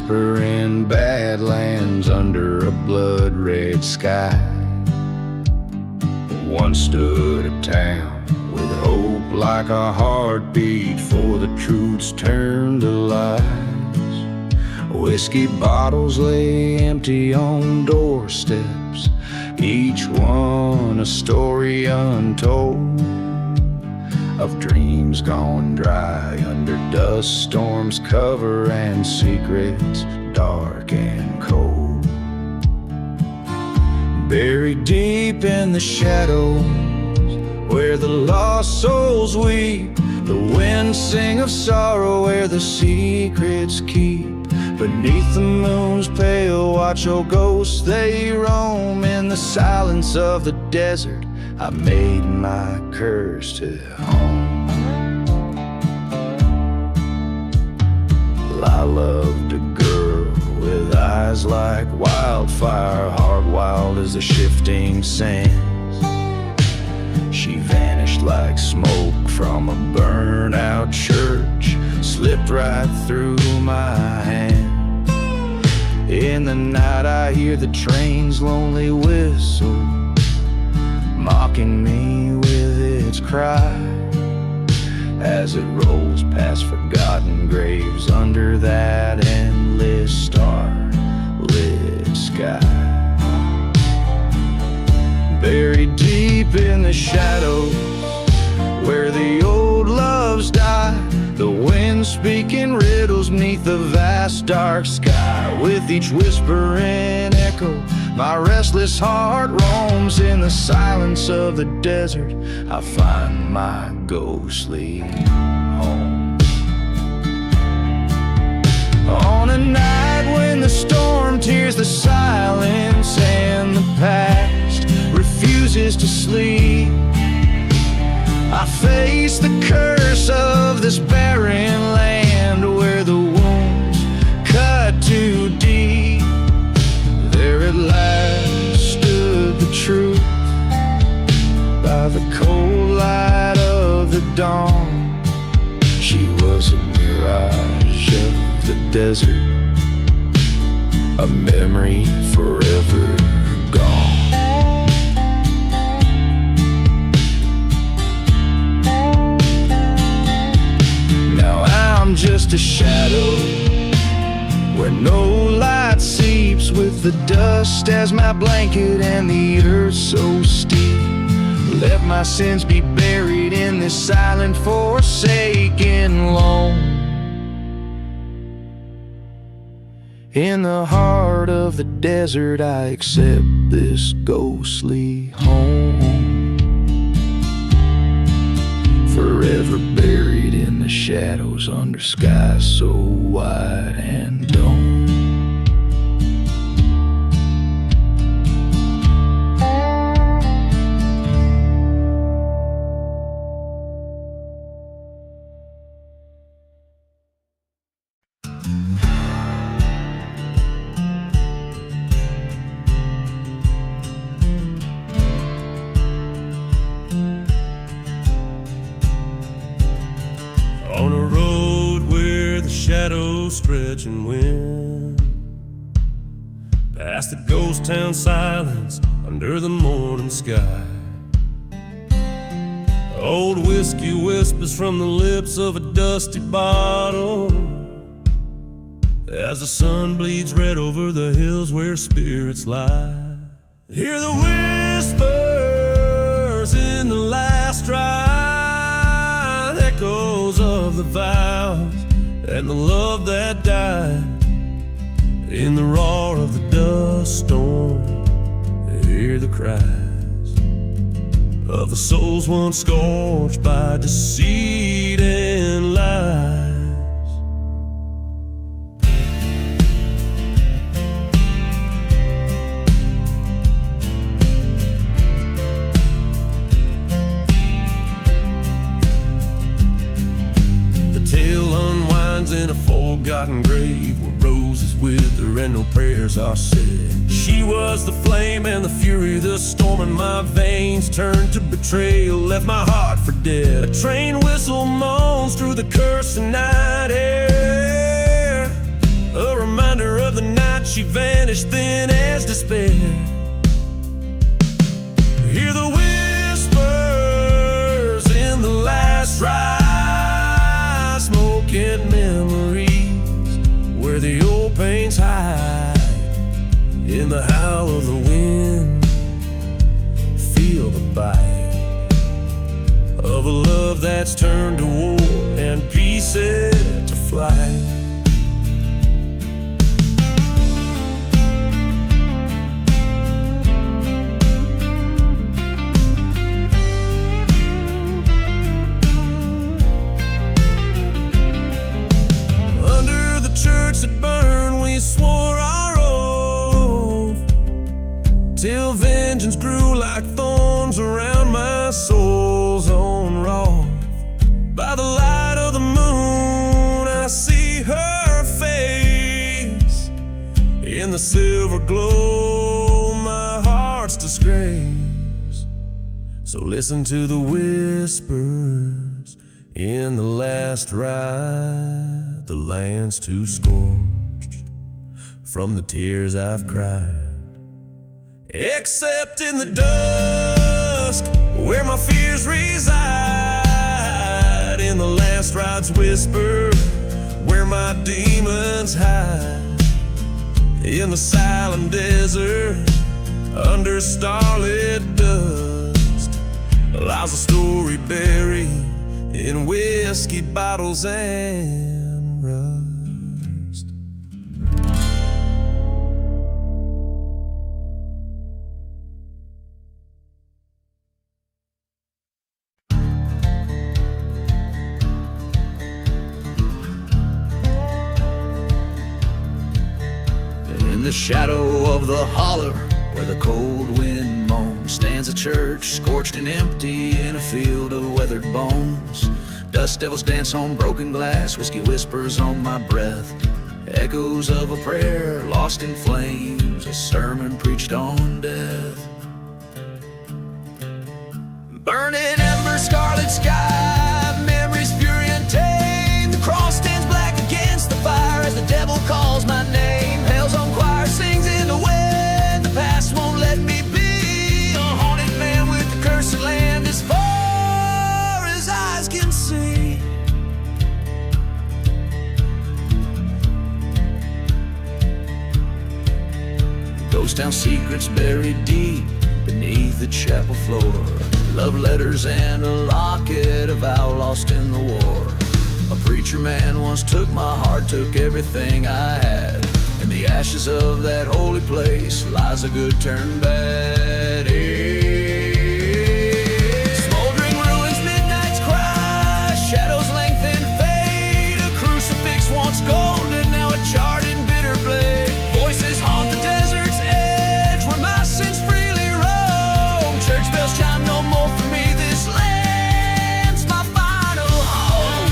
whispering badlands under a blood-red sky. Once stood a town with hope like a heartbeat, for the truth's turned to lies. Whiskey bottles lay empty on doorsteps, each one a story untold, of dreams gone dry under dust storms' cover and secrets dark and cold. Buried deep in the shadows, where the lost souls weep, the winds sing of sorrow where the secrets keep. Beneath the moon's pale watch, oh ghosts they roam. In the silence of the desert I made my curse to home. Well, I loved a girl with eyes like wildfire, heart wild as the shifting sands. She vanished like smoke from a burnt-out church, slipped right through my hand. In the night I hear the train's lonely whistle, mocking me with its cry, as it rolls past forgotten graves under that endless star-lit sky. Buried deep in the shadows, where the old loves die, the wind speaking riddles beneath the vast dark sky. With each whispering echo, my restless heart roams. In the silence of the desert I find my ghostly home. On a night when the storm tears the silence and the past refuses to sleep, I face the curse of this barren land, where the wounds cut too deep. There at last stood the truth, by the cold light of the dawn. She was a mirage of the desert, a memory forever gone. I'm just a shadow, where no light seeps, with the dust as my blanket and the earth so steep. Let my sins be buried in this silent, forsaken loam. In the heart of the desert I accept this ghostly home, forever buried in the shadows under skies so wide and dome. Shadows stretch and wind past the ghost town silence under the morning sky. Old whiskey whispers from the lips of a dusty bottle, as the sun bleeds red over the hills where spirits lie. Hear the whispers in the last ride, echoes of the vows and the love that died. In the roar of the dust storm, hear the cries of the souls once scorched by deceit and lies. The tale unwinds in a forgotten grave, where roses wither and no prayers are said. She was the flame and the fury, the storm in my veins turned to betrayal, left my heart for dead. A train whistle moans through the cursed night air, a reminder of the night she vanished thin as despair. Hear the whispers in the last dry smoking memories, where the old paints hide in the howl of the wind. Feel the bite of a love that's turned to war and peace set to flight. That burned, we swore our oath, till vengeance grew like thorns around my soul's own wrath. By the light of the moon, I see her face. In the silver glow, my heart's disgrace. So listen to the whispers in the last ride. The land's too scorched from the tears I've cried, except in the dusk where my fears reside. In the last ride's whisper, where my demons hide. In the silent desert, under starlit dust, lies a story buried in whiskey bottles and rust. In the shadow of the holler, where the cold wind moans, stands a church, scorched and empty in a field of weathered bones. Dust devils dance on broken glass, whiskey whispers on my breath. Echoes of a prayer lost in flames, a sermon preached on death. Burning ember, scarlet sky, memories, fury and tame. The cross stands black against the fire as the devil calls my name. Hell's on choir sings in the wind, the past won't let me be. A haunted man with the cursed land as far as eyes can see. Ghost town secrets buried deep beneath the chapel floor. Love letters and a locket of vow lost in the war. A preacher man once took my heart, took everything I had. In the ashes of that holy place lies a good turn bad. Smoldering ruins, midnight's cry, shadows lengthen, fade. A crucifix once golden, now a charred and bitter blade. Voices haunt the desert's edge, where my sins freely roam. Church bells chime no more for me, this land's my final home.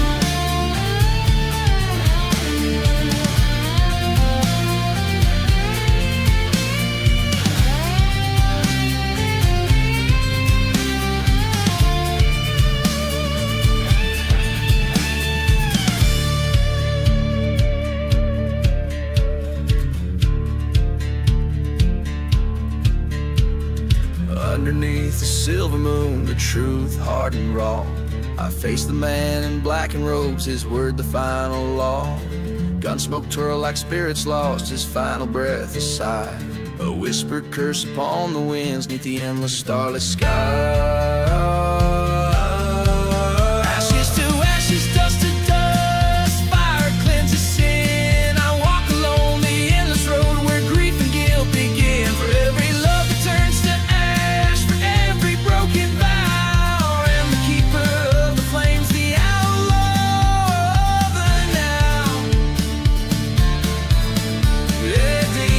Underneath the silver moon, the truth hard and raw. I face the man in black and robes, his word the final law. Gunsmoke twirl like spirits lost, his final breath a sigh. A whispered curse upon the winds neath the endless starless sky. Ashes to ashes, dust to dust, fire cleanses sin. I walk alone the endless road where grief and guilt begin. For every love that turns to ash, for every broken vow, and the keeper of the flames, the outlaw of the now. At the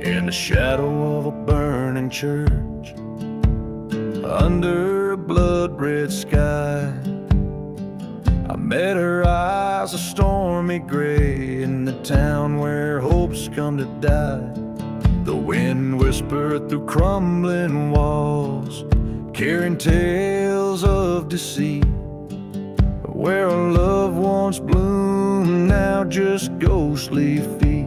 In the shadow of a burning church, under a blood-red sky, I Met her eyes a stormy gray in the town where hopes come to die. The wind whispered through crumbling walls, carrying tales of deceit. Where a love once bloomed, now just ghostly feet,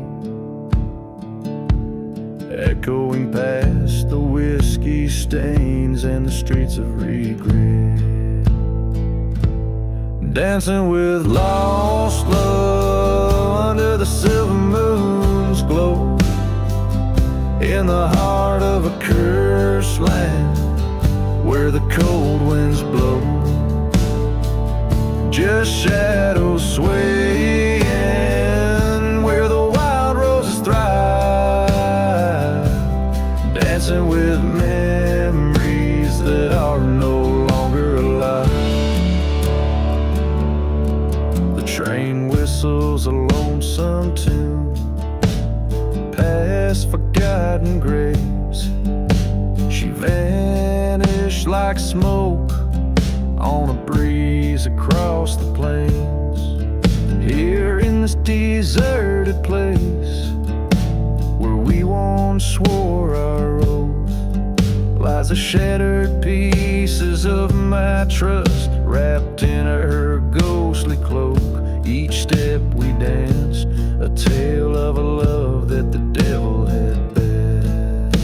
echoing past the whiskey stains and the streets of regret. Dancing with lost love under the silver moon's glow, in the heart of a cursed land where the cold winds blow. Just shadows swaying where the wild roses thrive, dancing with memories that are no longer alive. The train whistles a lonesome tune past forgotten graves. She vanished like smoke on a breeze across the plains. Here in this deserted place where we once swore our oath, lies the shattered pieces of my trust wrapped in her ghostly cloak. Each step we danced, a tale of a love that the devil had bet.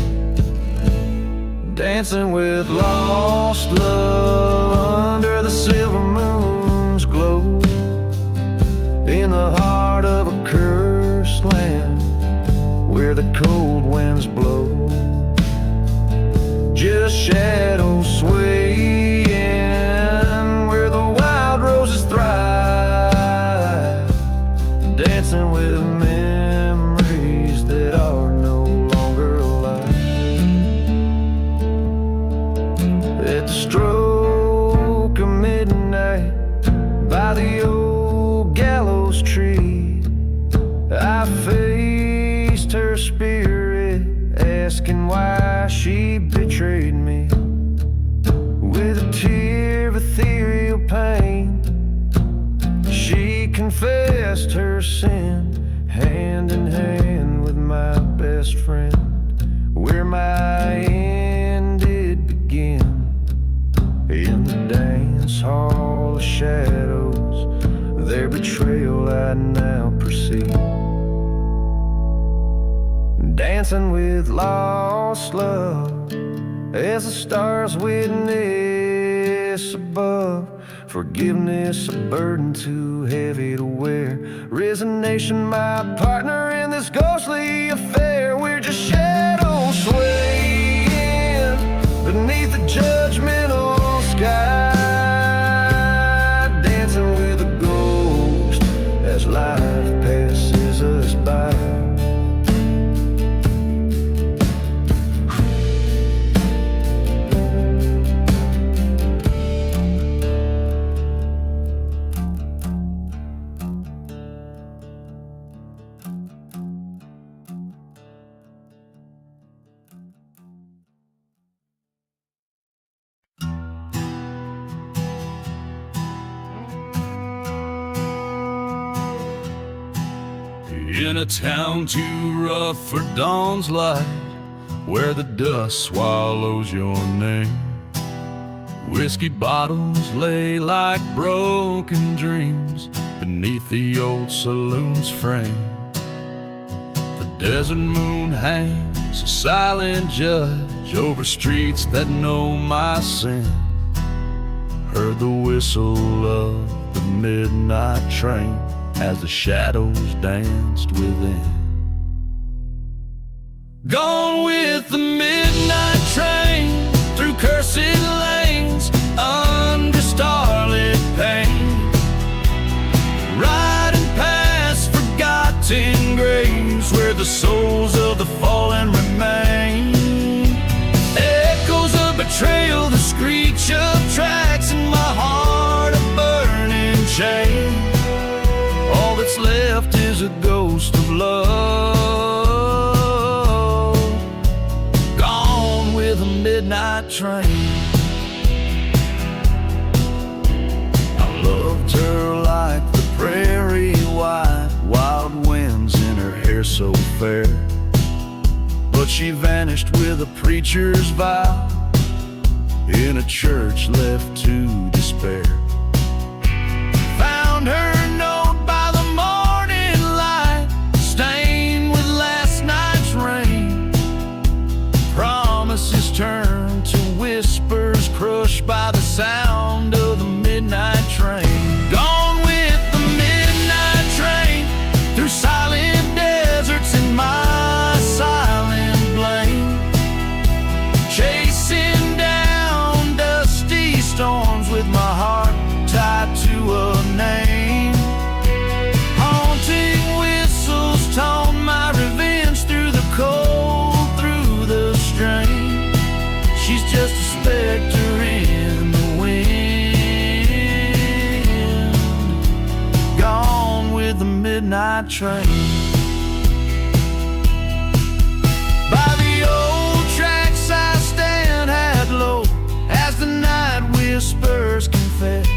Dancing with lost love under the silver moon's glow, in the heart of a cursed land where the cold winds blow. Just shadows swaying where the wild roses thrive, dancing with memories that are no longer alive. At the stroke of midnight by the old gallows tree, I faced her spirit, asking why she betrayed me. With a tear of ethereal pain, she confessed her sin, hand in hand with my best friend, where my end did begin. In the dance hall of shadows, their betrayal I now perceive. Dancing with lost love as the stars witness above. Forgiveness a burden too heavy to wear. Resignation my partner in this ghostly affair. We're just shadows swaying beneath the judgmental sky, dancing with a ghost as life passes us by. In a town too rough for dawn's light, where the dust swallows your name, whiskey bottles lay like broken dreams beneath the old saloon's frame. The desert moon hangs a silent judge over streets that know my sin. Heard the whistle of the midnight train as the shadows danced within. Gone with the midnight train through cursed lanes under starlit pain, riding past forgotten graves where the souls of the fallen remain. Echoes of betrayal, the screech of tracks in my heart, a burning chain. All that's left is a ghost of love, gone with a midnight train. I loved her like so fair, but she vanished with a preacher's vow in a church left to despair. Found her note by the morning light, stained with last night's rain. Promises turned to whispers, crushed by the sound of the midnight train. Gone with the midnight train through silent deserts in my silent blame, chasing down dusty storms with my heart tied to a name. Haunting whistles tone my revenge through the cold, through the strain. She's just a specter in the wind, gone with the midnight train. By the old tracks I stand head low as the night whispers confess.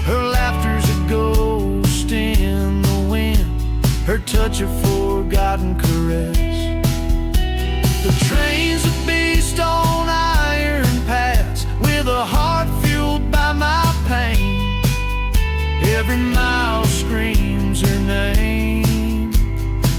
Her laughter's a ghost in the wind, her touch a forgotten caress. The train's a beast on iron paths, with a heart fueled by my pain. Every mile screams her name,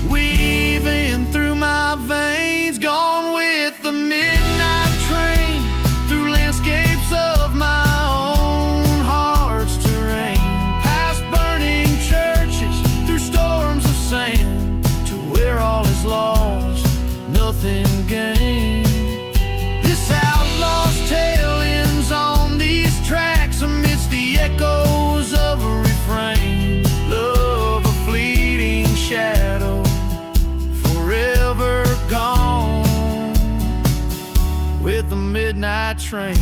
weaving through my veins. Gone with the midnight train through landscapes of my own heart's terrain, past burning churches, through storms of sand, to where all is lost, nothing gained. This outlaw's tale ends on these tracks amidst the echoes of a refrain. Love a fleeting shadow, forever gone with the midnight train.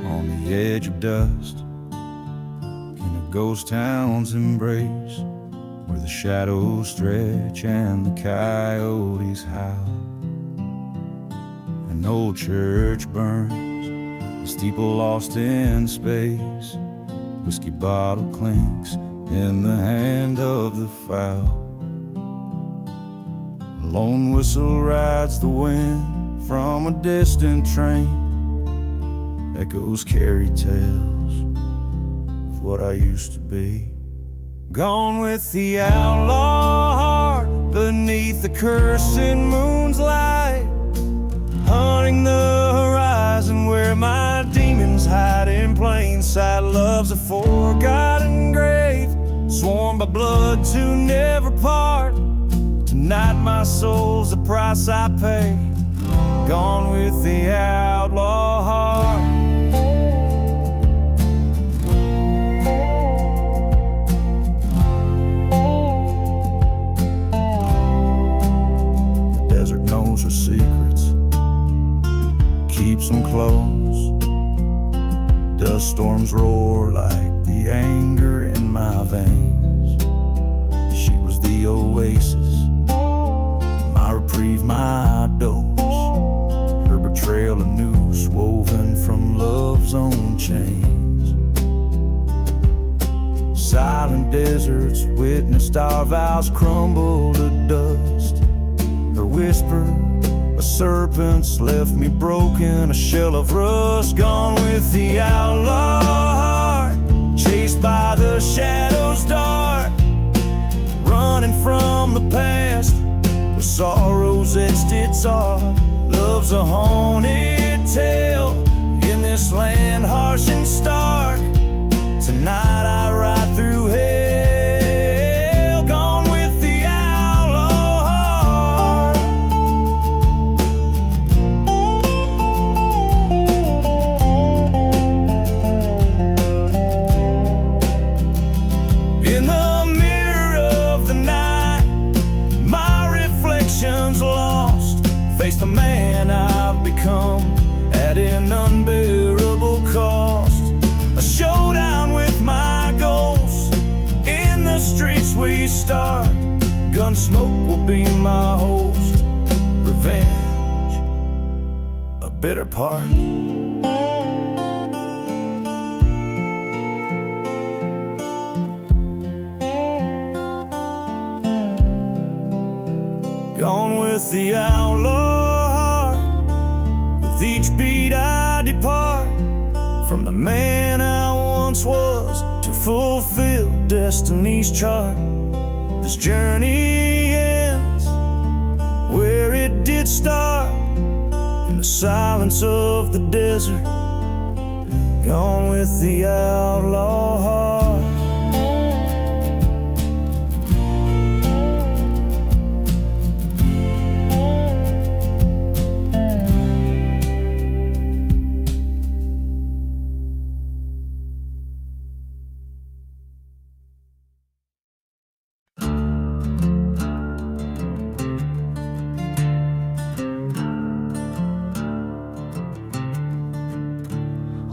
On the edge of dust, in a ghost town's embrace, where the shadows stretch and the coyotes howl. An old church burns, the steeple lost in space, whiskey bottle clinks in the hand of the fowl. A lone whistle rides the wind from a distant train, echoes carry tales of what I used to be. Gone with the outlaw heart beneath the cursing moon's light, hunting the horizon where my demons hide in plain sight. Love's a forgotten grave, sworn by blood to never part. Tonight my soul's the price I pay, gone with the outlaw heart. Her secrets, keeps them close. Dust storms roar like the anger in my veins. She was the oasis, my reprieve, my dose. Her betrayal a noose woven from love's own chains. Silent deserts witnessed our vows crumble to dust. Her whisper, a serpent's left me broken, a shell of rust. Gone with the outlaw heart, chased by the shadows dark, running from the past with sorrows etched its art. Love's a haunted tale in this land harsh and stark. Tonight I ride through hell, gone with the outlaw heart. In the mirror of the night, my reflection's lost. Face the man I've become at an unbearable cost. A showdown with my Gunsmoke will be my host. Revenge, a bitter part. Gone with the outlaw heart. With each beat I depart from the man I once was to fulfill destiny's chart. This journey ends where it did start, in the silence of the desert. Gone with the outlaw heart.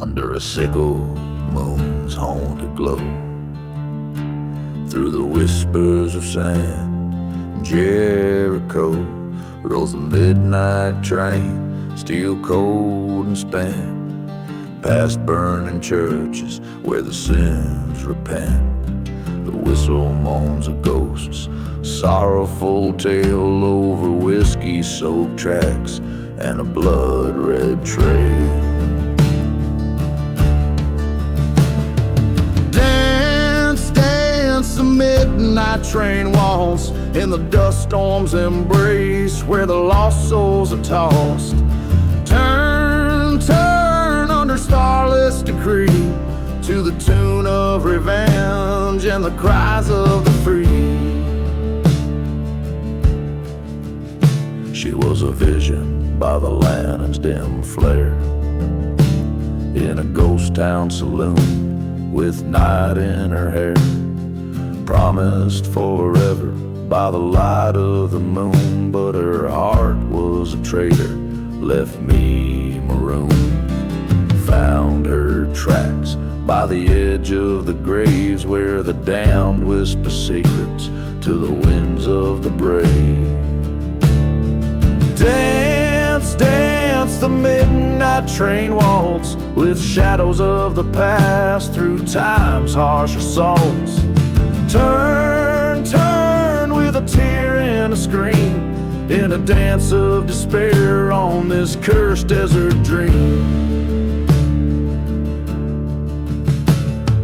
Under a sickle moon's haunted glow, through the whispers of sand, Jericho rolls the midnight train, still cold and spent, past burning churches where the sins repent. The whistle moans of ghosts, sorrowful tale over whiskey-soaked tracks and a blood-red trail. The midnight train waltz in the dust storm's embrace, where the lost souls are tossed. Turn, turn under starless decree, to the tune of revenge and the cries of the free. She was a vision by the lantern's dim flare, in a ghost town saloon with night in her hair. Promised forever by the light of the moon, but her heart was a traitor, left me marooned. Found her tracks by the edge of the graves, where the damned whisper secrets to the winds of the brave. Dance, dance the midnight train waltz, with shadows of the past through time's harsh assaults. Turn, turn with a tear and a scream, in a dance of despair on this cursed desert dream.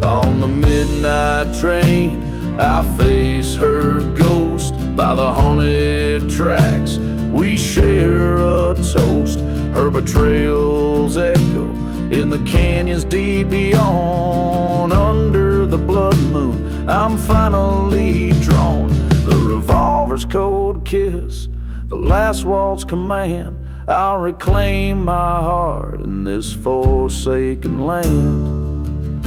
On the midnight train, I face her ghost by the haunted tracks. We share a toast, her betrayals echo in the canyons deep beyond. Under the blood moon, I'm finally drawn. The revolver's cold kiss, the last waltz command. I'll reclaim my heart in this forsaken land.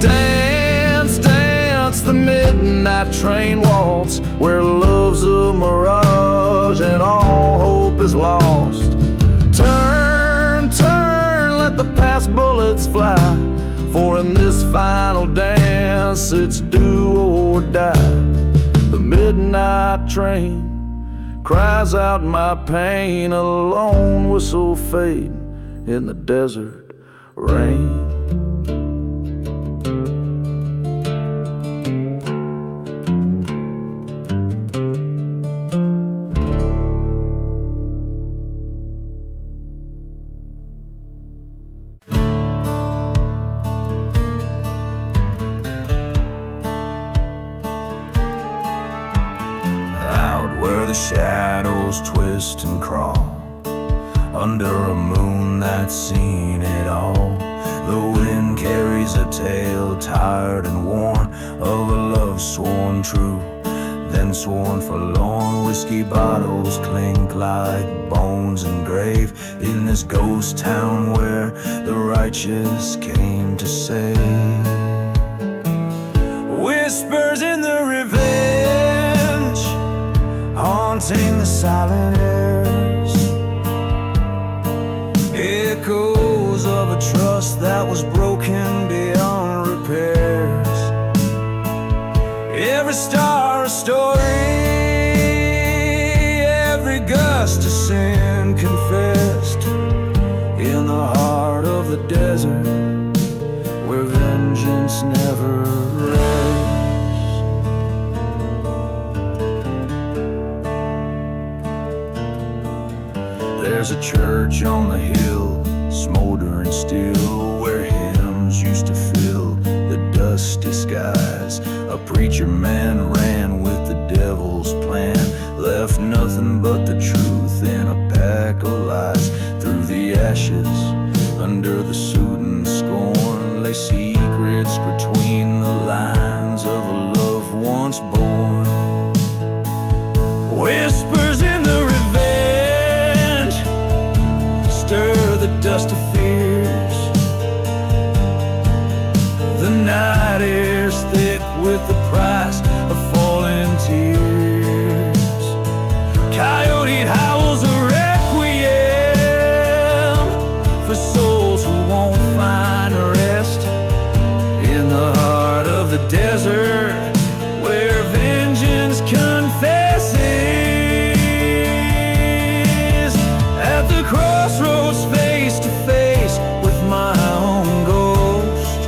Dance, dance the midnight train waltz, where love's a mirage and all hope is lost. Turn, turn, let the past bullets fly, for in this final dance it's do or die. The midnight train cries out my pain, a lone whistle fading in the desert rain. The shadows twist and crawl under a moon that's seen it all. The wind carries a tale, tired and worn, of a love sworn true, then sworn forlorn. Whiskey bottles clink like bones engraved in this ghost town where the righteous came to save. Whispers in the revenge, haunting the silent airs, echoes of a trust that was broken beyond repairs. church on the hill, smoldering still, where hymns used to fill the dusty skies. A preacher man ran with the devil's plan, left nothing but the truth in a pack of lies. Through the ashes, under the soot and scorn, lay secrets between the lines of a love once born. Whispers in the revenge stir the dust of fears. The night air's thick with the price of falling tears. Coyote howls a requiem for souls who won't find rest in the heart of the desert, where vengeance confesses. At the crossroads, face to face with my own ghost,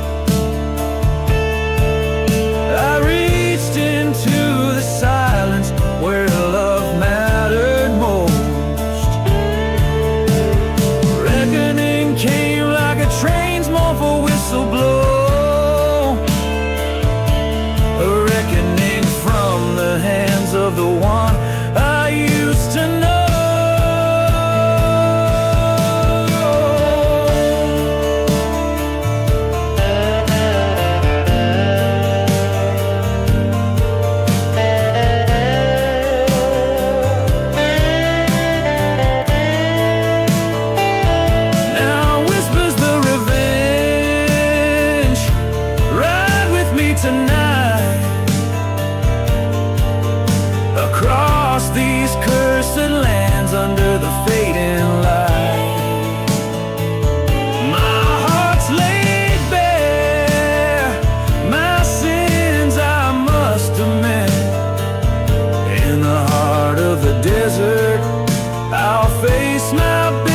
I reached into the silence where love mattered most. Reckoning came like a train's mournful whistle blow, a reckoning from the hands of the one I used to know. Now whispers the revenge, ride with me tonight across these cursed lands under the fading light. My heart's laid bare, my sins I must amend. In the heart of the desert, I'll face my bitter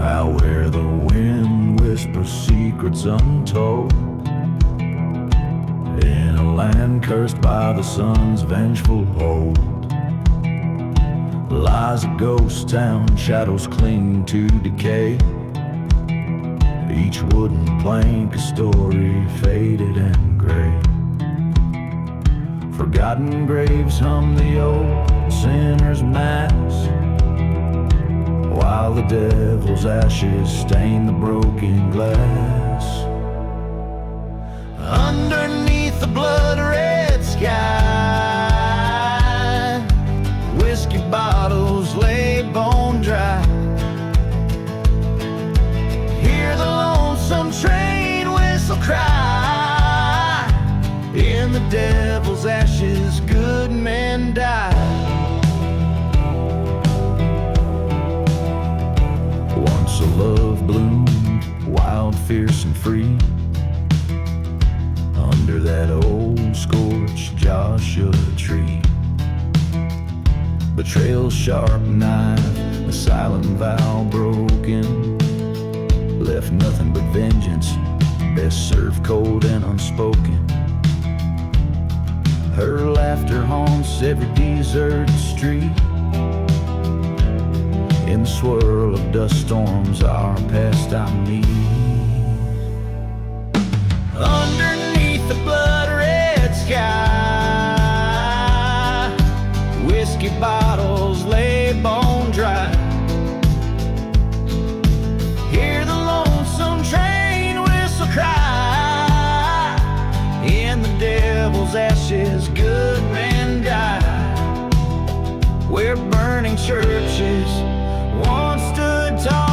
out where the wind whispers secrets untold, in a land cursed by the sun's vengeful hold, lies a ghost town, shadows cling to decay. Each wooden plank a story faded and gray. Forgotten graves hum the old sinner's mass, while the devil's ashes stain the broken glass. Underneath the blood-red sky, whiskey bottles lay bone dry. Hear the lonesome train whistle cry. In the devil's ashes, good men die. Once a love bloomed, wild, fierce, and free, under that old scorched Joshua tree. Betrayal's sharp knife, a silent vow broken, left nothing but vengeance, best served cold and unspoken. Her laughter haunts every deserted street. In the swirl of dust storms, our past I meet. Underneath the blood-red sky, whiskey bottles lay bone dry. Hear the lonesome train whistle cry. In the devil's ashes, good men die. Where burning churches once stood tall,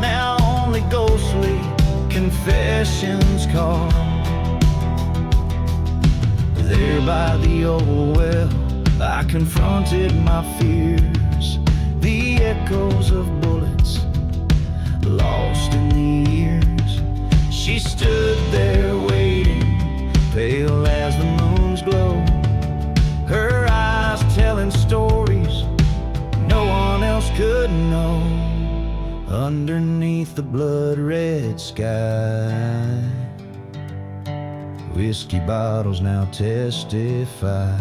now only ghostly confessions call. There by the old well, I confronted my fears. The echoes of bullets lost in the years. She stood there waiting, pale as the moon's glow, her eyes telling stories no one else could know. Underneath the blood-red sky, whiskey bottles now testify.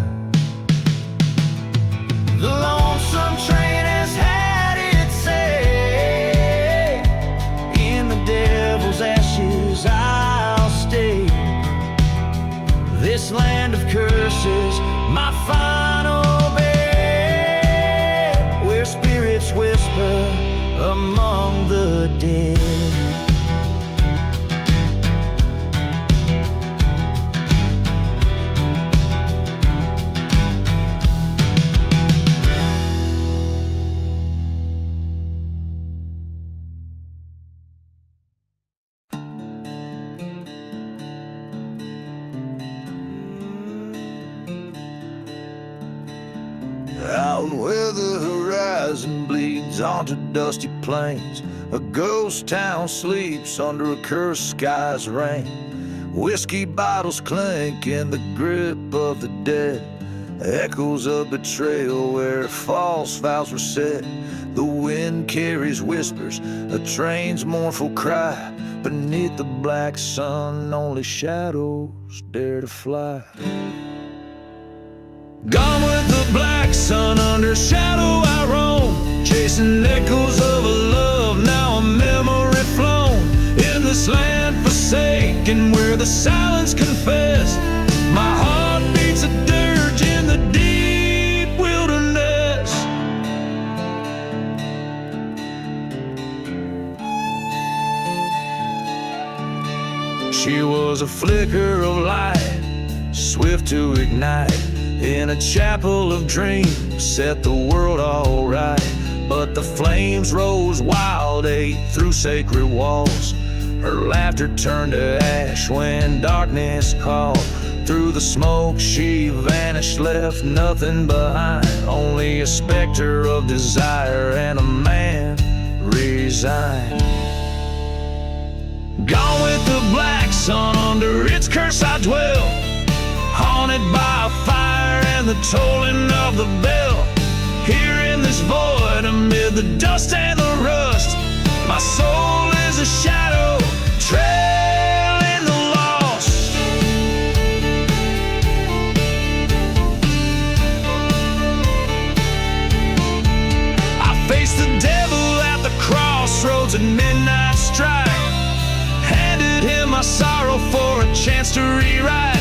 The lonesome train has had its say. In the devil's ashes I'll stay. This land of curses, my final bed, where spirits whisper among the dead. Out where the horizon bleeds onto dusty plains, a ghost town sleeps under a cursed sky's rain. Whiskey bottles clink in the grip of the dead, echoes of betrayal where false vows were said. The wind carries whispers, a train's mournful cry. Beneath the black sun, only shadows dare to fly. Gone with the black sun, under shadow I roam, chasing echoes of a love, now a memory flown. In this land forsaken, where the silence confessed, my heart beats a dirge in the deep wilderness. She was a flicker of light, swift to ignite. In a chapel of dreams, set the world all right. But the flames rose wild, ate through sacred walls. Her laughter turned to ash when darkness called. Through the smoke she vanished, left nothing behind, only a specter of desire and a man resigned. Gone with the black sun, under its curse I dwell, haunted by a fire and the tolling of the bell. Here in this void, amid the dust and the rust, my soul is a shadow, trailing the lost. I faced the devil at the crossroads at midnight strike, handed him my sorrow for a chance to rewrite.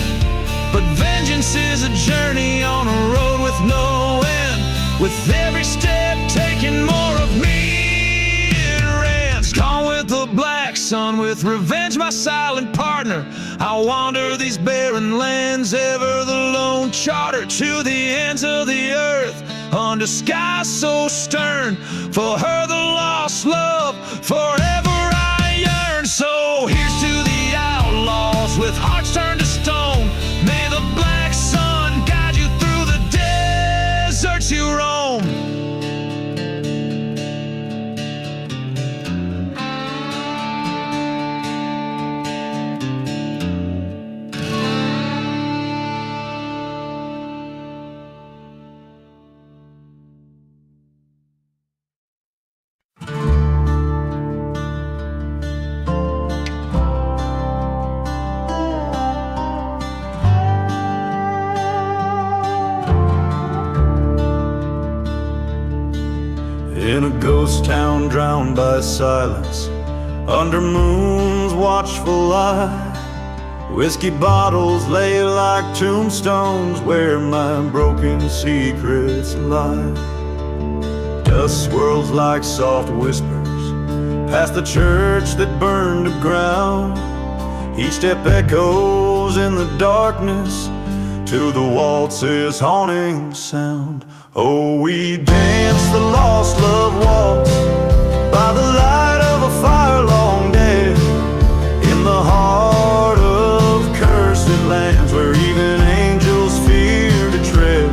But vengeance is a journey on a road with no end, with every step taking more of me in rants. Gone with the black sun, with revenge my silent partner, I wander these barren lands, ever the lone charter to the ends of the earth, under skies so stern. For her the lost love, forever I yearn. So here's to the outlaws with hearts turned to stone. May the black sun guide you through the deserts you roam. In a ghost town drowned by silence, under moon's watchful eye, whiskey bottles lay like tombstones where my broken secrets lie. Dust swirls like soft whispers past the church that burned to ground. Each step echoes in the darkness to the waltz's haunting sound. Oh, we dance the lost love waltz by the light of a fire long dead, in the heart of cursed lands where even angels fear to tread.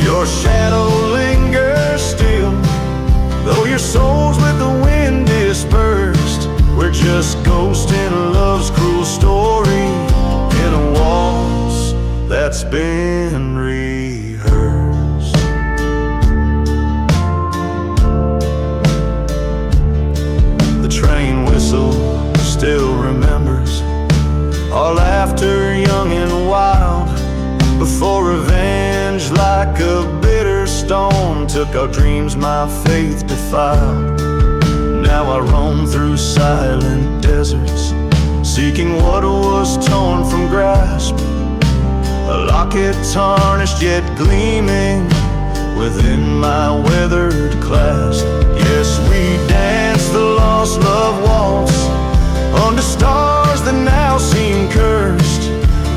Your shadow lingers still, though your soul's with the wind dispersed. lost in love's cruel story, in a waltz that's been rehearsed. The train whistle still remembers our laughter, young and wild, before revenge like a bitter stone took our dreams my faith defiled. Now I roam through silent deserts, seeking what was torn from grasp, a locket tarnished yet gleaming within my weathered clasp. Yes, we dance the lost love waltz under stars that now seem cursed,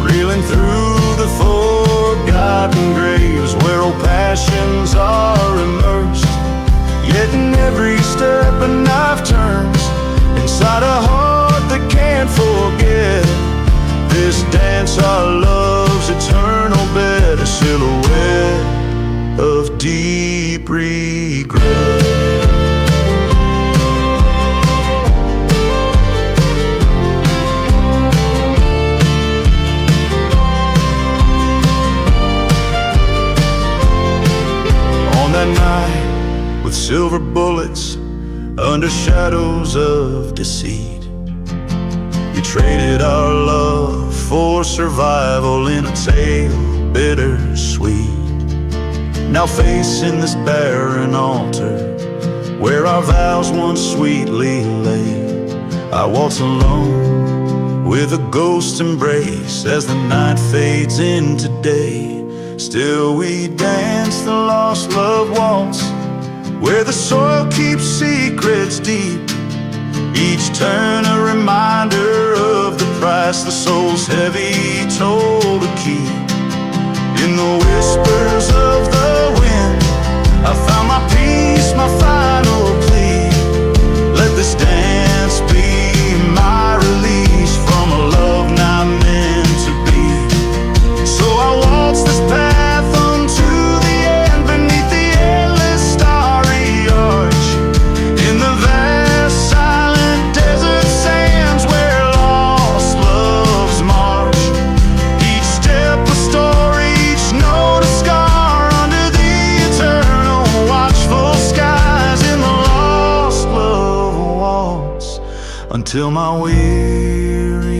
reeling through the forgotten graves where old passions are immersed. Yet in every step a knife turns inside a heart that can't forget. This dance, our love's eternal bed, a silhouette of deep regret. On that night, with silver bullets under shadows of deceit, we traded our love for survival in a tale bittersweet. Now facing this barren altar where our vows once sweetly lay, I waltz alone with a ghost embrace as the night fades into day. Still we dance the lost love waltz where the soil keeps secrets deep, each turn a reminder of the price the soul's heavy toll to keep. In the whispers of the wind, I found my peace, my final plea. Let this dance be my release from a love not meant to be. So I waltz this path unto the end beneath the endless starry arch, in the vast silent desert sands where lost loves march. Each step a story, each note a scar under the eternal watchful skies, in the lost love waltz until my weary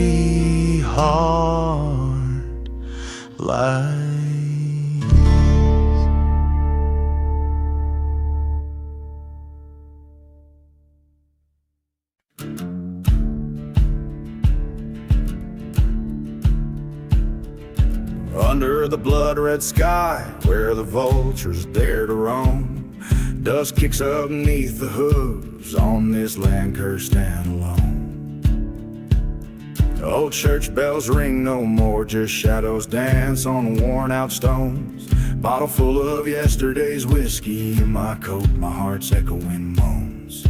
heart lies. Under the blood-red sky, where the vultures dare to roam, dust kicks up beneath the hooves on this land cursed and alone. Old church bells ring no more, just shadows dance on worn-out stones. Bottle full of yesterday's whiskey in my coat, my heart's echoing moans.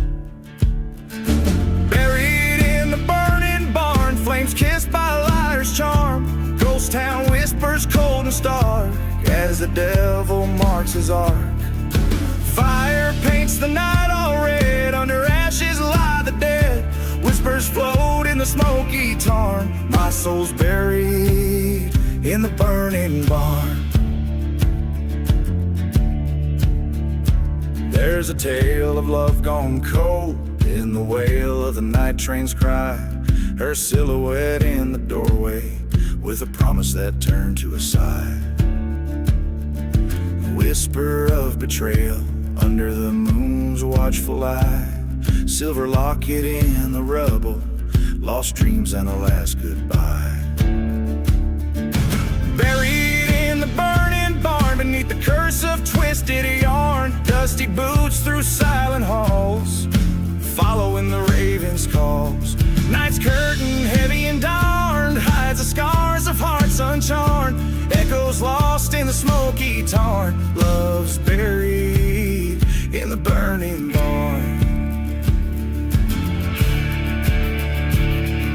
Buried in the burning barn, flames kissed by a liar's charm. Ghost town whispers cold and stark as the devil marks his arc. Fire paints the night all red, under ashes lie the dead. Whispers float in the smoky tarn, my soul's buried in the burning barn. There's a tale of love gone cold in the wail of the night train's cry, her silhouette in the doorway with a promise that turned to a sigh. A whisper of betrayal under the moon's watchful eye, silver locket in the rubble, lost dreams and a last goodbye. Buried in the burning barn beneath the curse of twisted yarn, dusty boots through silent halls, following the raven's calls. Night's curtain heavy and darned hides the scars of hearts uncharmed, echoes lost in the smoky tarn, love's buried in the burning barn.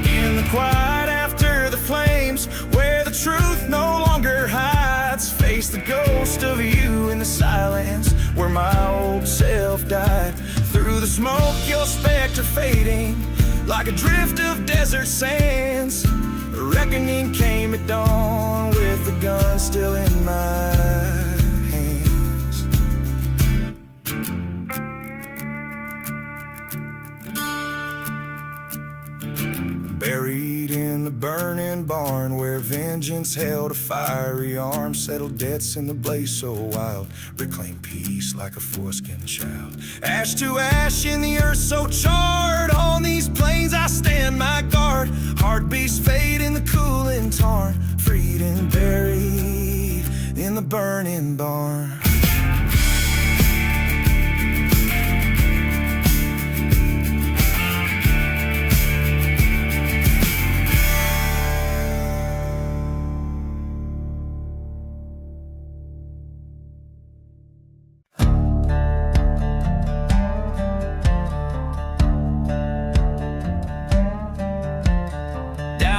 In the quiet after the flames, where the truth no longer hides, face the ghost of you in the silence where my old self died. Through the smoke your specter fading, like a drift of desert sands. Reckoning came at dawn with the gun still in my hands. Buried in the burning barn where vengeance held a fiery arm, settled debts in the blaze so wild, reclaim peace like a foreskin child. Ash to ash in the earth so charred, on these plains I stand my guard. Heartbeats fade in the cooling tarn, freed and buried in the burning barn.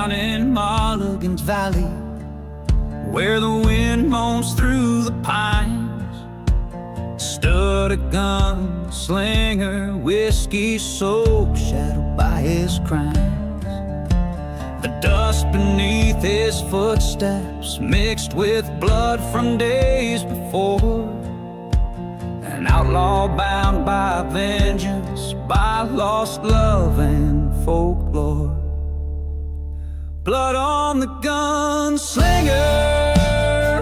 In Mulligan's Valley, where the wind moans through the pines, stood a gunslinger, whiskey-soaked, shadowed by his crimes. The dust beneath his footsteps mixed with blood from days before, an outlaw bound by vengeance, by lost love and folklore. Blood on the gunslinger,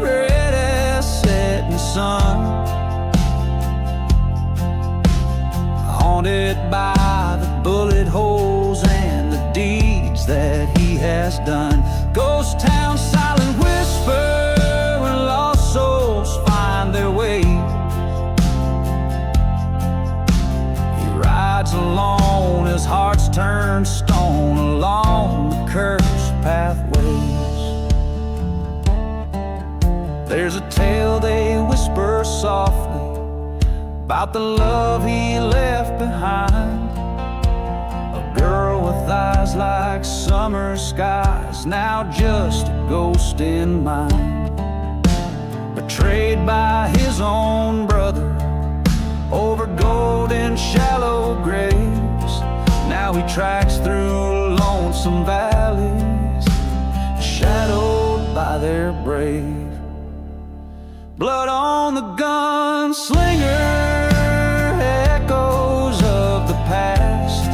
red as setting sun, haunted by the bullet holes and the deeds that he has done. Ghost town, silent whisper, where lost souls find their way. He rides alone, his heart's turned stone, along the cursed pathways. There's a tale they whisper softly about the love he left behind, a girl with eyes like summer skies, now just a ghost in mind. Betrayed by his own brother over golden shallow graves, now he tracks through lonesome valleys, shadowed by their brave. Blood on the gunslinger, echoes of the past.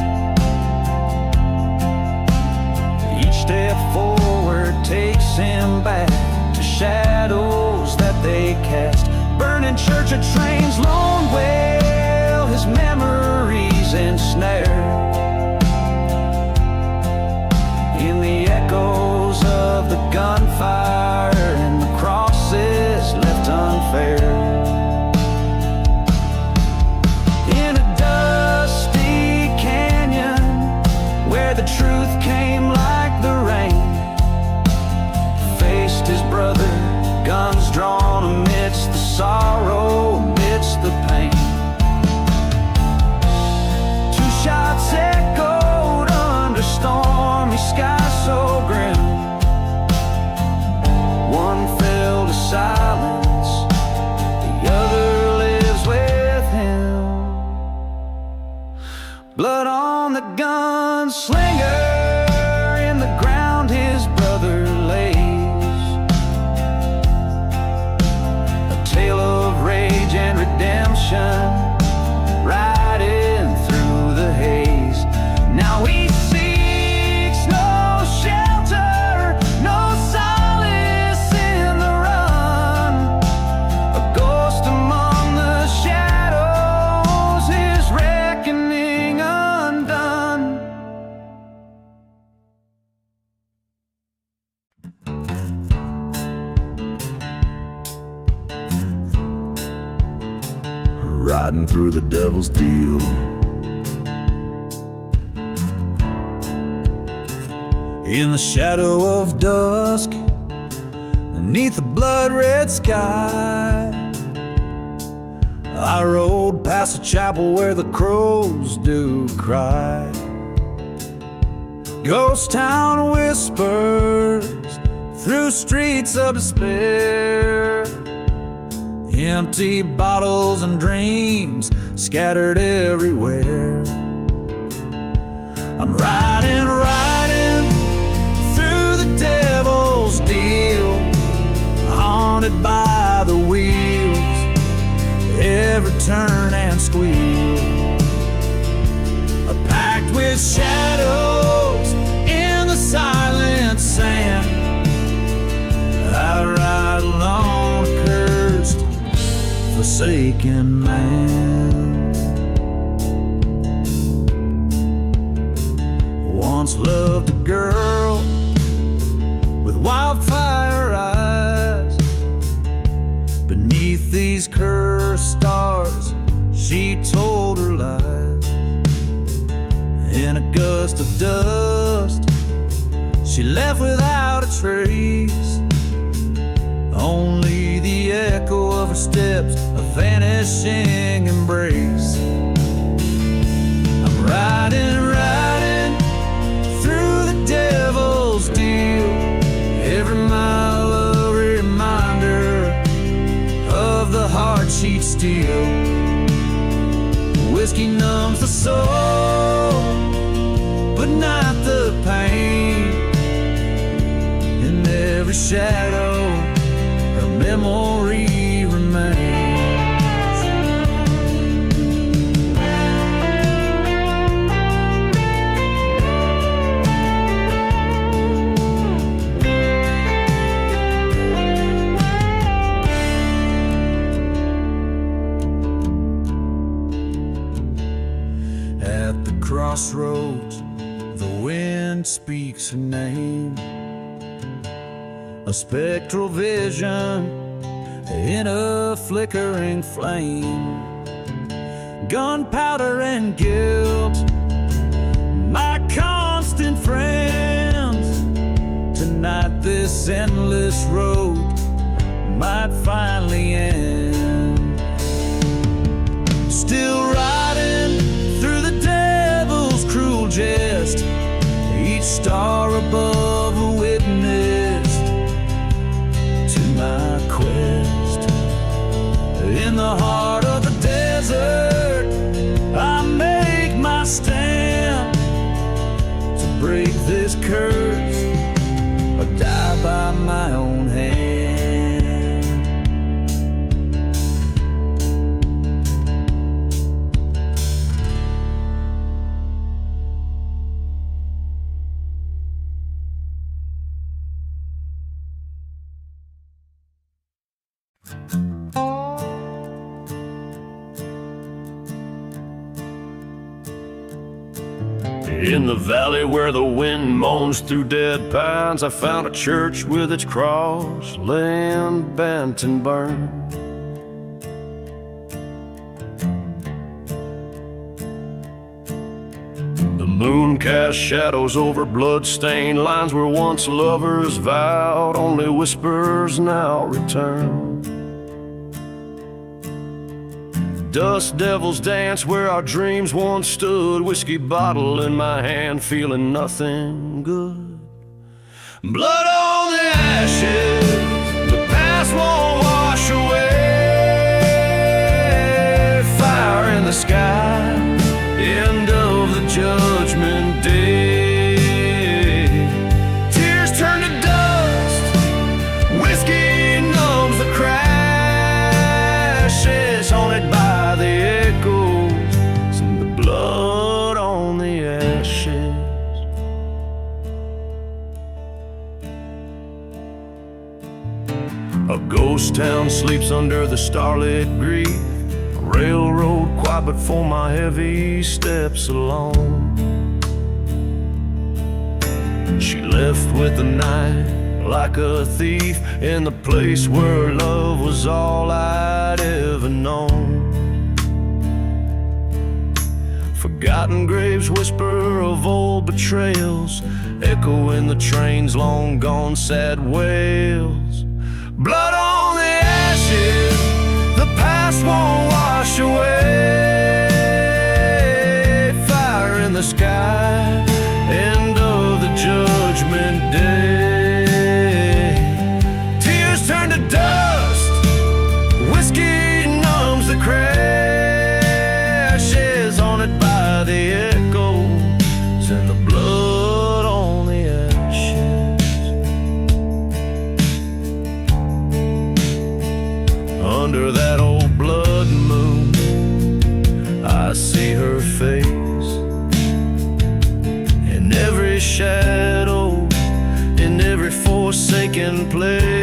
Each step forward takes him back to shadows that they cast. Burning church of trains, lone wail, his memories ensnared in the echoes of the gunfire and the crosses left unfair. In a dusty canyon where the truth came like the rain, faced his brother, guns drawn amidst the sorrow, amidst the pain. Two shots echoed under stormy skies so grim. One fell to silence, the other lives with him. Blood on the gunslinger, in the ground his brother lays. A tale of rage and redemption, riding through the haze. Now he seeks no shelter, no solace in the run. A ghost among the shadows, his reckoning undone. Riding through the devil's deal, In the shadow of dusk, beneath the blood-red sky, I rode past a chapel where the crows do cry. Ghost town whispers through streets of despair, empty bottles and dreams scattered everywhere. I'm riding through the devil's deal, haunted by the wheels, every turn and squeal, packed with shadows in the silent sand. I ride along a cursed, forsaken man. Once loved a girl with wildfire eyes. Beneath these cursed stars, she told her lies. In a gust of dust, she left without a trace. Only the echo of her steps, a vanishing embrace. I'm riding through the devil's deal, every mile a reminder of the heart she'd steal. Whiskey numbs the soul, but not the pain. In every shadow, her memory remains. At the crossroads, the wind speaks her name. A spectral vision in a flickering flame. Gunpowder and guilt, my constant friends. Tonight this endless road might finally end. Still riding through the devil's cruel jest, each star above a witness to my quest. In the heart of the desert, I make my stand to break this curse or die by my own hand. In the valley where the wind moans through dead pines, I found a church with its cross laying bent and burned. The moon cast shadows over blood-stained lines where once lovers vowed, only whispers now return. Dust devils dance where our dreams once stood, whiskey bottle in my hand, feeling nothing good. Blood on the ashes, the past won't wash away. Fire in the sky, end of the judgment day. Tears turn to dust, whiskey numbs the crashes, haunted by the echoes and the blood on the ashes. A ghost town sleeps under the starlit grief, a railroad quiet but for my heavy steps alone. She left with the night like a thief in the place where love was all I'd ever known. Forgotten graves whisper of old betrayals, echo in the train's long gone sad wails. Blood on the ashes, the past won't wash away. Fire in the sky, end of the judgment day. Tears turn to dust, whiskey numbs the crashes, haunted by the echoes and the under that old blood moon, I see her face in every shadow, in every forsaken place.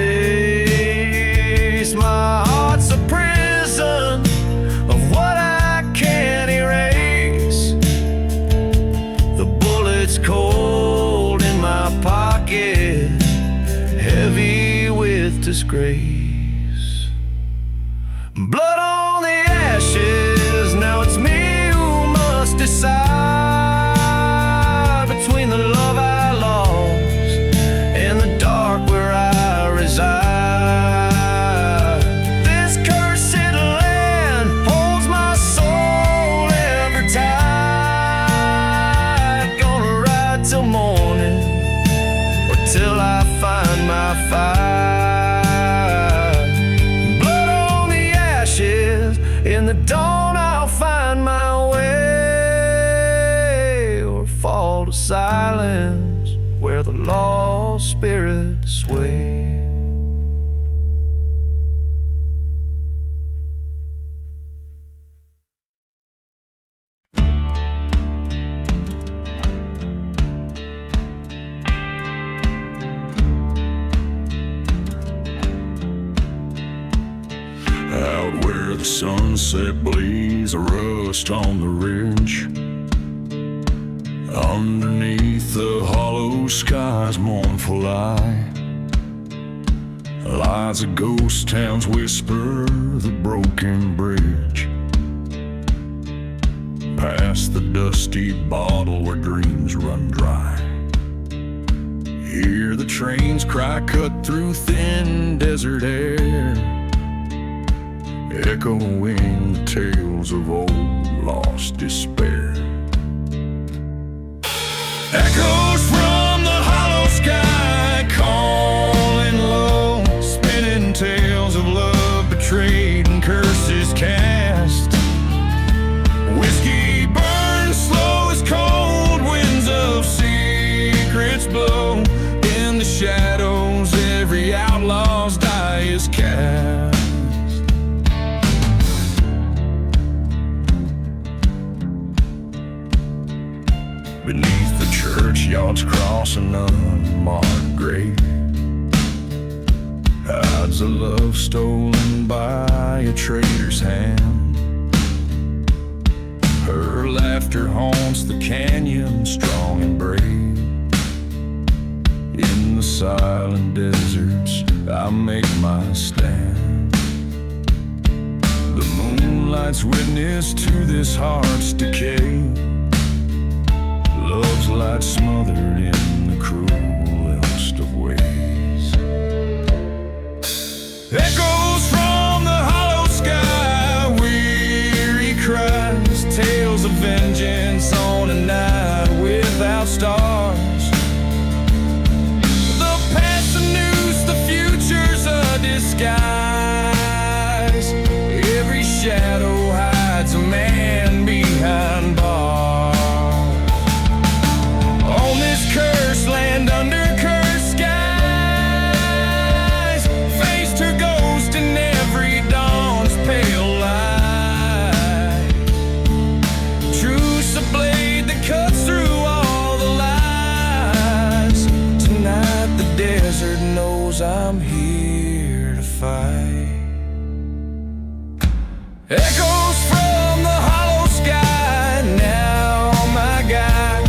My heart's a prison of what I can't erase. The bullet's cold in my pocket, heavy with disgrace. Blood on the ashes, now it's me who must decide between the love I lost and the dark where I reside. This cursed land holds my soul ever tight. Gonna ride till morning or till I find my fire. Blood on the ashes, in the dawn I'll find my way, or fall to silence where the lost spirits sway. Out where the sunset blaze a rust on the ridge, underneath the hollow sky's mournful eye, lies a ghost town's whisper, the broken bridge, past the dusty bottle where dreams run dry. Hear the trains cry cut through thin desert air, echoing the tales of old lost despair. Echoes from the hollow sky calling low, spinning tales of love betrayed and curses cast. Whiskey burns slow as cold winds of secrets blow. In the shadows every outlaw's die is cast. Beneath the churchyard's cross, an unmarked grave hides a love stolen by a traitor's hand. Her laughter haunts the canyon, strong and brave. In the silent deserts, I make my stand. The moonlight's witness to this heart's decay. Love's light smothered in the cruelest of ways. Echoes from the hollow sky, weary cries, tales of vengeance on a night without stars. The past a noose, the future's a disguise. Every shadow hides a man behind bars. On this cursed land under cursed skies, faced her ghost in every dawn's pale light. Truce a blade that cuts through all the lies. Tonight the desert knows I'm here to fight. Echoes from the hollow sky, now my guide,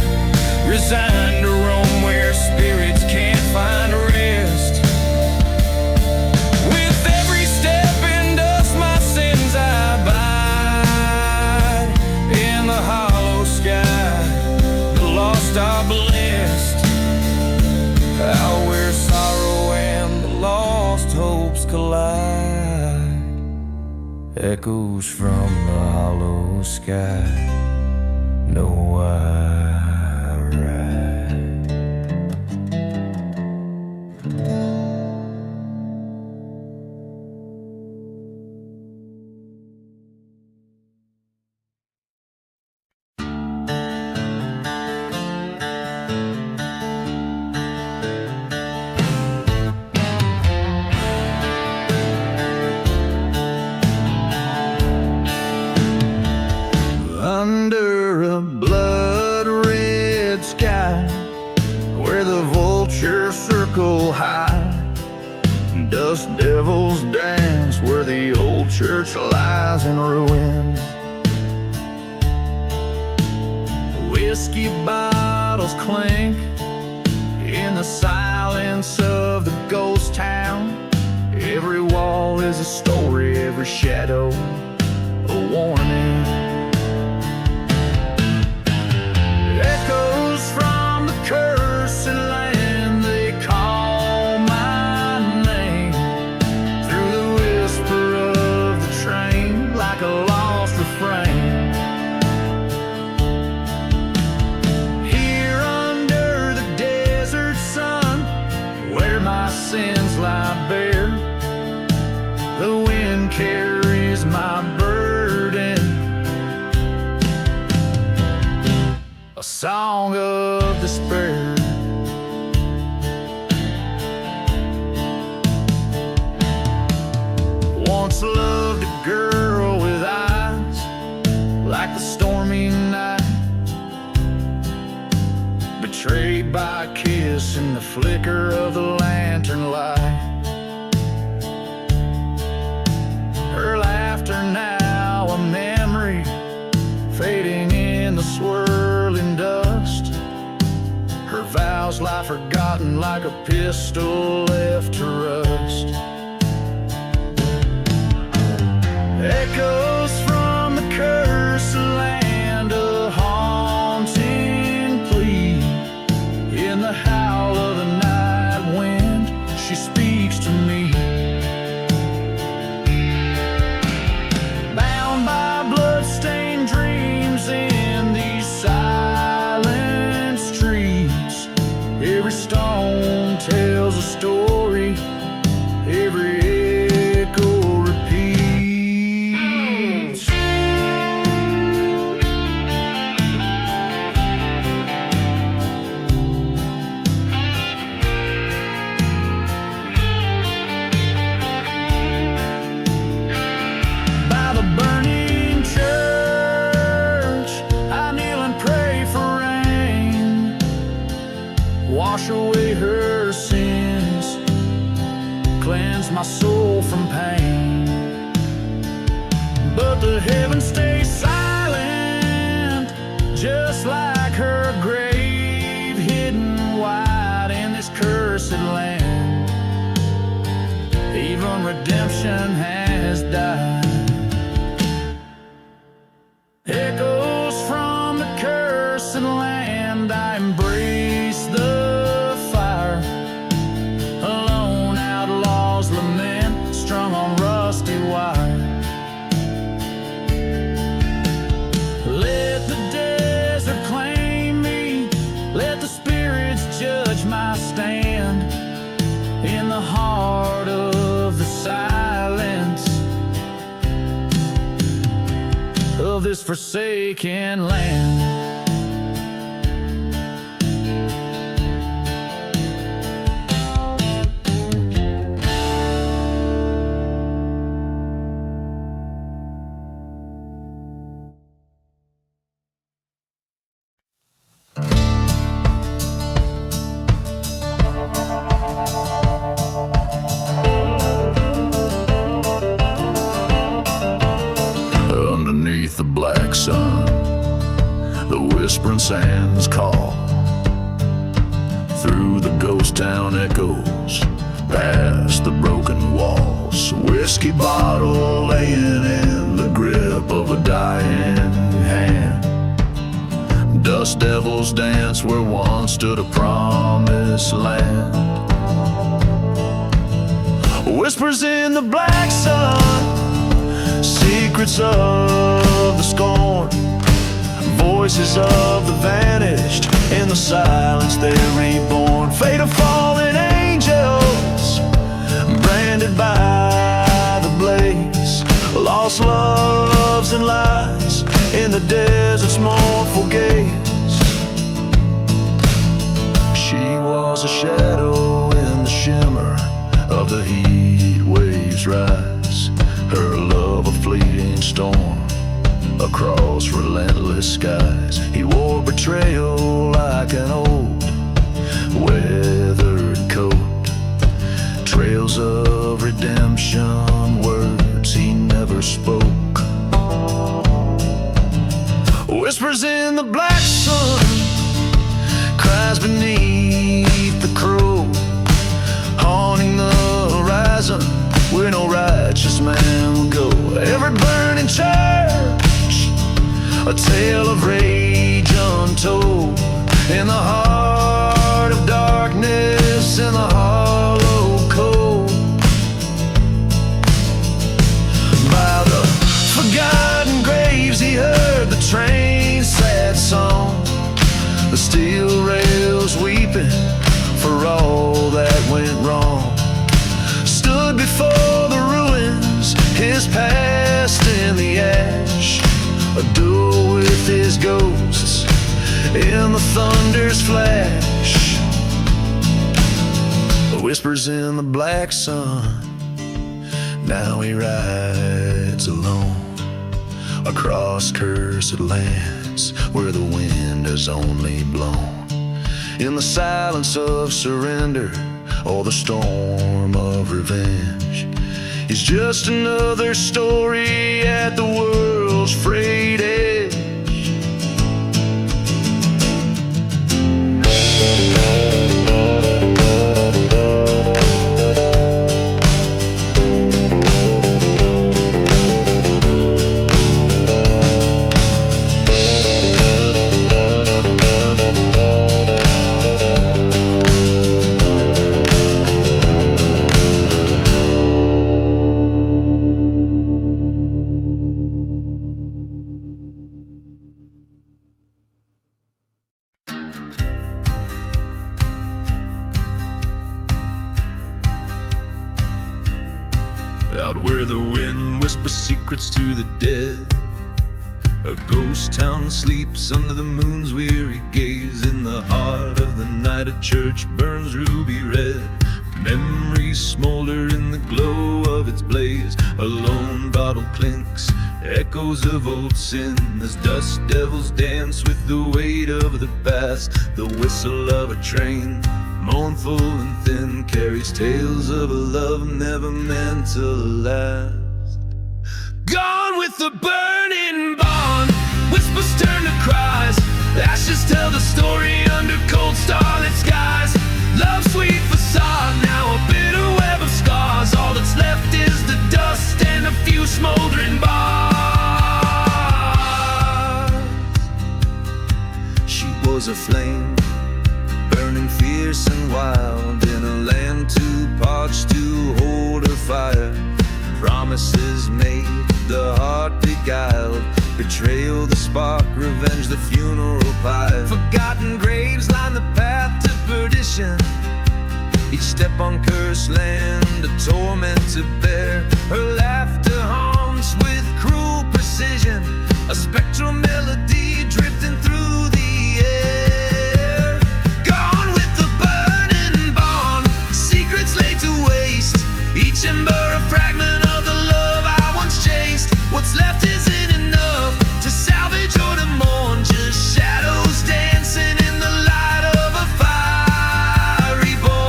resigned to roam where spirits can't find rest. With every step in dust my sins I abide. In the hollow sky, the lost are blessed. Out where sorrow and the lost hopes collide. Echoes from the hollow sky, know I ride. devil's dance where the old church lies in ruins. Whiskey bottles clink in the silence of the ghost town. Every wall is a story, every shadow a warning. Echoes from the cursed land, they call my name through the whisper of the train, like a lost refrain. Here under the desert sun, where my sins lie bare, the wind carries my burden, a song of despair. Once loved a girl with eyes like the stormy night, betrayed by a kiss in the flicker of the lantern light. Her laughter now a memory, fading in the swirling dust. Her vows lie forgotten like a pistol left to rust. Echoes from the cursed land, a haunting plea. In the howl of the night wind, she speaks to me. Bound by blood-stained dreams in these silent streets, every stone tells a story, every echo repeats. By the burning church, I kneel and pray for rain. Wash away her sins, cleanse my soul from pain. But the heavens stay silent, just like her grave, hidden wide in this cursed land. Even redemption has died. Echoes from the cursed land, I embrace the fire. Alone outlaws lament, strung on rusty wire. Let the desert claim me, let the spirits judge my stand. In the heart of the silence of this forsaken land. Underneath the black sun, the whispering sands call. Through the ghost town echoes, past the broken walls. Whiskey bottle laying in the grip of a dying hand. Dust devils dance where once stood a promised land. Whispers in the black sun, secrets of the scorn, voices of the vanished, in the silence they're reborn. Fate of fallen angels, branded by the blaze. Lost loves and lies in the desert's mournful gaze. She was a shadow in the shimmer of the heat waves rise. Her love a fleeting storm across relentless skies. He wore betrayal like an old weathered coat. Trails tales of redemption, words he never spoke. Whispers in the black sun, cries beneath the crow, haunting the horizon where no righteous man will go. Every burning church, a tale of rage untold, in the heart of darkness, in the hollow cold. By the forgotten graves he heard the train's sad song, the steel rails weeping for all that went wrong. Stood before the ruins, his past in the ash, a duel with his ghosts in the thunder's flash. Whispers in the black sun, now he rides alone across cursed lands where the wind has only blown. In the silence of surrender or the storm of revenge, he's just another story at the world's frayed edge. Out where the wind whispers secrets to the dead, a ghost town sleeps under the moon's weary gaze. In the heart of the night a church burns ruby red, memories smolder in the glow of its blaze. A lone bottle clinks, echoes of old sin, as dust devils dance with the weight of the past. The whistle of a train, mournful and thin, carries tales of a love never meant to last. Gone with the burning barn, whispers turn to cries, ashes tell the story under cold starlit skies. Love's sweet facade, now a bitter web of scars. All that's left is the dust and a few smoldering bars. She was a flame, burning fierce and wild, in a land too parched to hold her fire. Promises made, the heart beguiled, betrayal the spark, revenge the funeral pyre. Forgotten graves line the path to perdition, each step on cursed land a torment to bear. Her laughter haunts with cruel precision, a spectral melody drifting through the air. Gone with the burning barn, secrets laid to waste, each ember a fragment of the love I once chased. What's left isn't enough to salvage or to mourn, just shadows dancing in the light of a fire reborn.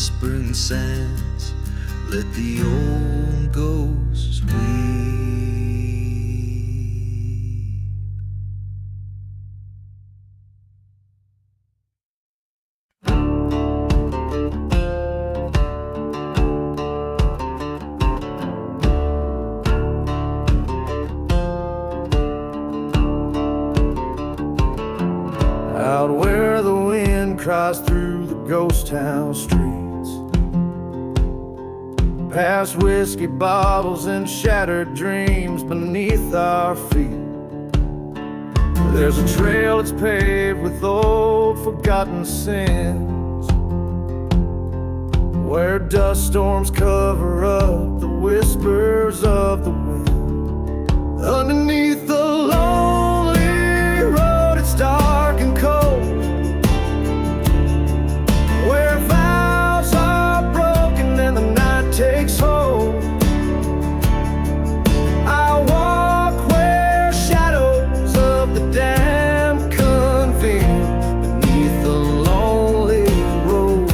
whispering sands, let the old ghosts weep. Out where the wind cries through the ghost town streets, past whiskey bottles and shattered dreams beneath our feet, there's a trail that's paved with old forgotten sins, where dust storms cover up the whispers of the wind. Underneath the lonely road, it's dark and cold, where vows are broken and the night takes hold. I walk where shadows of the damned convene, beneath the lonely road,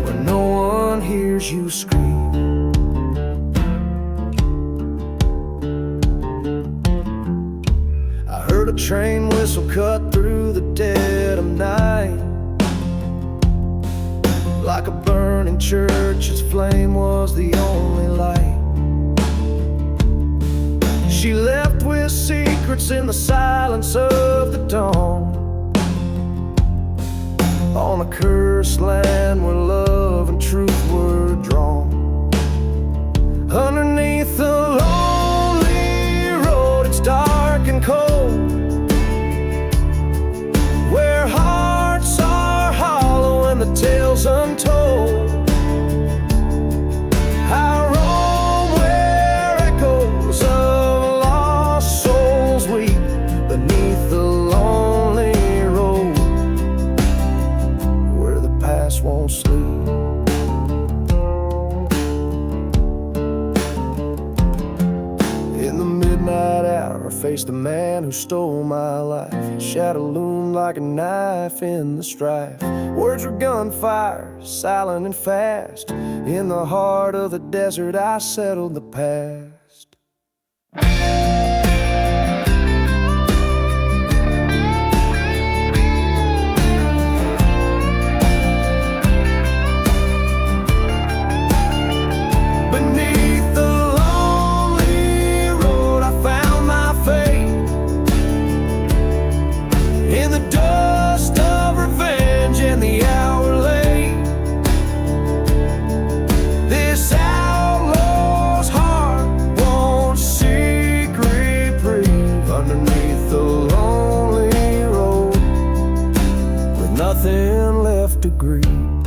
where no one hears you scream. I heard a train whistle cut through the dead of night, like a burning church, its flame was the only light. She left with secrets in the silence of the dawn, on a cursed land where love and truth were drawn. Underneath the lonely road, it's dark and cold, where hearts are hollow and the tales untold. I roam where echoes of lost souls weep, beneath the lonely road, where the past won't sleep. In the midnight hour, I faced the man who stole my life. His shadow loomed like a knife in the strife. Words were gunfire, silent and fast. In the heart of the desert, I settled the past. Beneath the lonely road, I found my fate. In the dust of revenge and the hour late, this outlaw's heart won't seek reprieve. Underneath the lonely road, with nothing left to grieve.